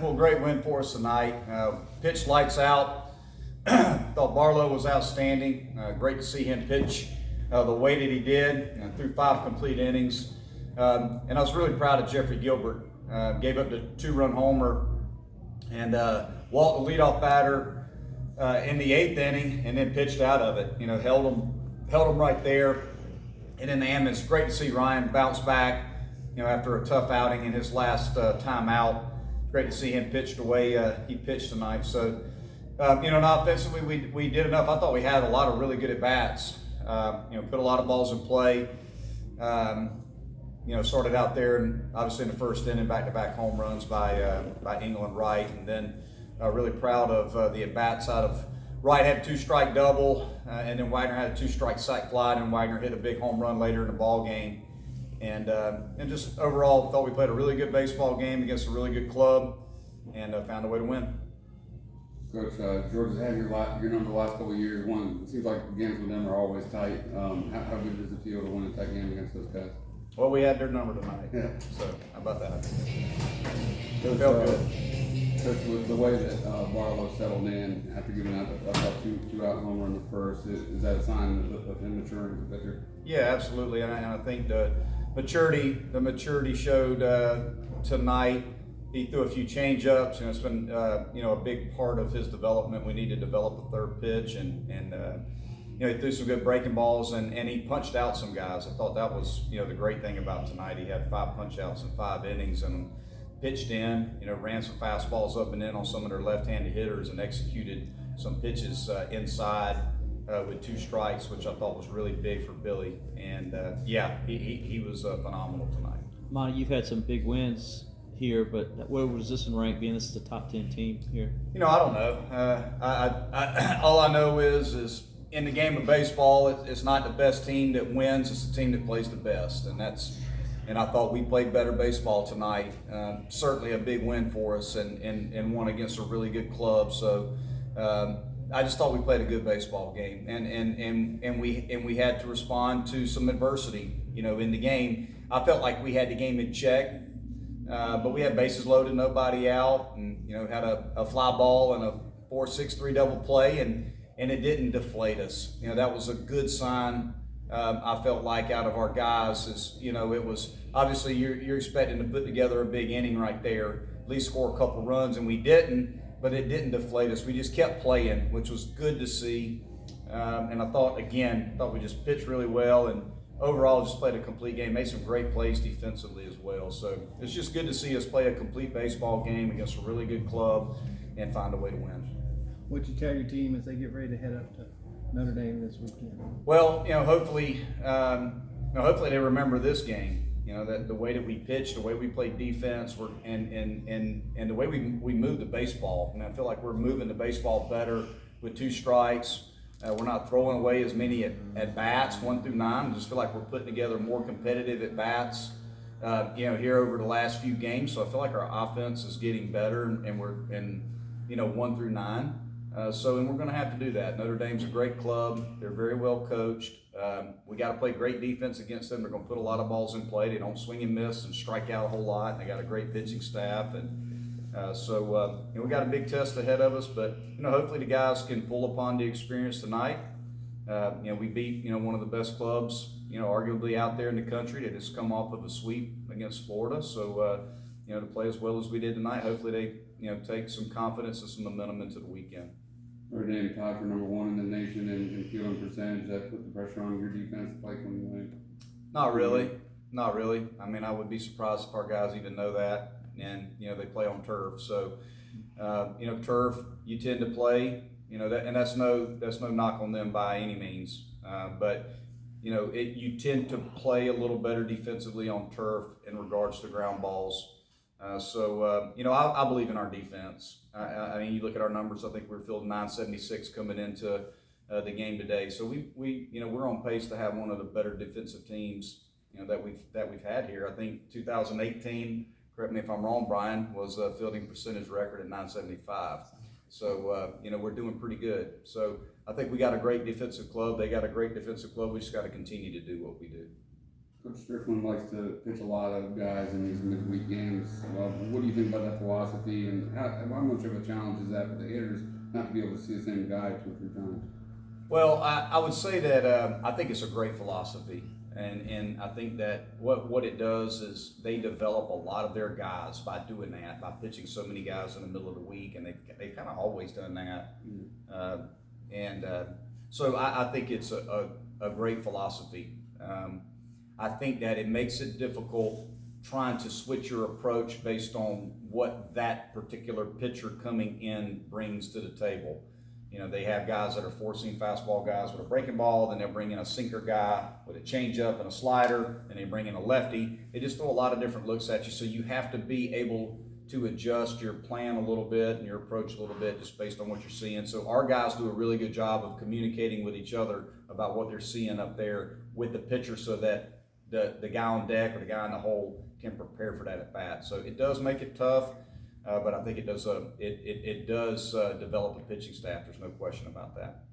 Well, great win for us tonight. Pitched lights out. Thought Barlow was outstanding. Great to see him pitch the way that he did. Threw 5 complete innings. And I was really proud of Jeffrey Gilbert. Gave up the 2-run homer and walked the leadoff batter in the 8th inning, and then pitched out of it. Held him right there. And in the end, it's great to see Ryan bounce back. After a tough outing in his last time out. Great to see him pitch the way he pitched tonight. So, not offensively, we did enough. I thought we had a lot of really good at bats. Put a lot of balls in play. Started out there, and obviously in the first inning, back-to-back home runs by England Wright, and then really proud of the at bats out of Wright had a 2-strike double, and then Wagner had a 2-strike sac fly, and Wagner hit a big home run later in the ball game. And just overall, thought we played a really good baseball game against a really good club, and found a way to win. Coach, Georgia's had your number the last couple of years. It seems like the games with them are always tight. How good does it feel to win a tight game against those guys? Well, we had their number tonight. Yeah. So how about that? Coach, Felt good. Coach, with the way that Barlow settled in after giving out about 2 out home run in the first, is that a sign of him maturing as a pitcher? Yeah, absolutely, and I think the maturity showed tonight. He threw a few change-ups. It's been a big part of his development. We need to develop the third pitch, and he threw some good breaking balls, and he punched out some guys. I thought that was the great thing about tonight. He had 5 punch-outs in 5 innings, and pitched in, ran some fastballs up and in on some of their left-handed hitters, and executed some pitches inside with 2 strikes, which I thought was really big for Billy. And he was phenomenal tonight. Monte, you've had some big wins here, but where was this in rank, being this is the top 10 team here? I don't know. All I know is in the game of baseball, it's not the best team that wins, it's the team that plays the best. And I thought we played better baseball tonight. Certainly a big win for us, and one against a really good club. So I just thought we played a good baseball game, and we had to respond to some adversity. In the game, I felt like we had the game in check, but we had bases loaded, nobody out, and had a fly ball and a 4-6-3 double play, and it didn't deflate us. That was a good sign. I felt like out of our guys is, it was obviously you're expecting to put together a big inning right there, at least score a couple runs, and we didn't, but it didn't deflate us. We just kept playing, which was good to see. And I thought we just pitched really well, and overall just played a complete game, made some great plays defensively as well. So it's just good to see us play a complete baseball game against a really good club and find a way to win. What'd you tell your team as they get ready to head up to Notre Dame this weekend? Well, hopefully they remember this game. That the way that we pitched, the way we played defense, and the way we moved the baseball. I feel like we're moving the baseball better with 2 strikes. We're not throwing away as many at bats, 1 through 9. I just feel like we're putting together more competitive at bats. Here over the last few games. So I feel like our offense is getting better, and we're in 1 through 9. And we're going to have to do that. Notre Dame's a great club. They're very well coached. We got to play great defense against them. They're going to put a lot of balls in play. They don't swing and miss and strike out a whole lot. And they got a great pitching staff. And we got a big test ahead of us. But, hopefully the guys can pull upon the experience tonight. We beat, one of the best clubs, arguably out there in the country that has come off of a sweep against Florida. So, to play as well as we did tonight, hopefully they, take some confidence and some momentum into the weekend. Notre Dame tied for number 1 in the nation in fielding percentage. That put the pressure on your defense to play when you win? Not really. I would be surprised if our guys even know that. And, they play on turf. So, turf, you tend to play, and that's no knock on them by any means. But, you tend to play a little better defensively on turf in regards to ground balls. I believe in our defense. You look at our numbers. I think we're fielding 976 coming into the game today. So we're on pace to have one of the better defensive teams that we've had here. I think 2018. Correct me if I'm wrong, Brian, was a fielding percentage record at 975. So we're doing pretty good. So I think we got a great defensive club. They got a great defensive club. We just got to continue to do what we do. Coach Strickland likes to pitch a lot of guys in these midweek games. What do you think about that philosophy, and how much of a challenge is that for the hitters not to be able to see the same guy 2 or 3 times? Well, I would say that I think it's a great philosophy, and I think that what it does is they develop a lot of their guys by doing that, by pitching so many guys in the middle of the week, and they've kind of always done that. So I think it's a great philosophy. I think that it makes it difficult trying to switch your approach based on what that particular pitcher coming in brings to the table. You know, they have guys that are forcing fastball guys with a breaking ball, then they'll bring in a sinker guy with a changeup and a slider, and they bring in a lefty. They just throw a lot of different looks at you, so you have to be able to adjust your plan a little bit and your approach a little bit just based on what you're seeing. So our guys do a really good job of communicating with each other about what they're seeing up there with the pitcher, so that the guy on deck or the guy in the hole can prepare for that at bat. So it does make it tough. But I think it does develop the pitching staff. There's no question about that.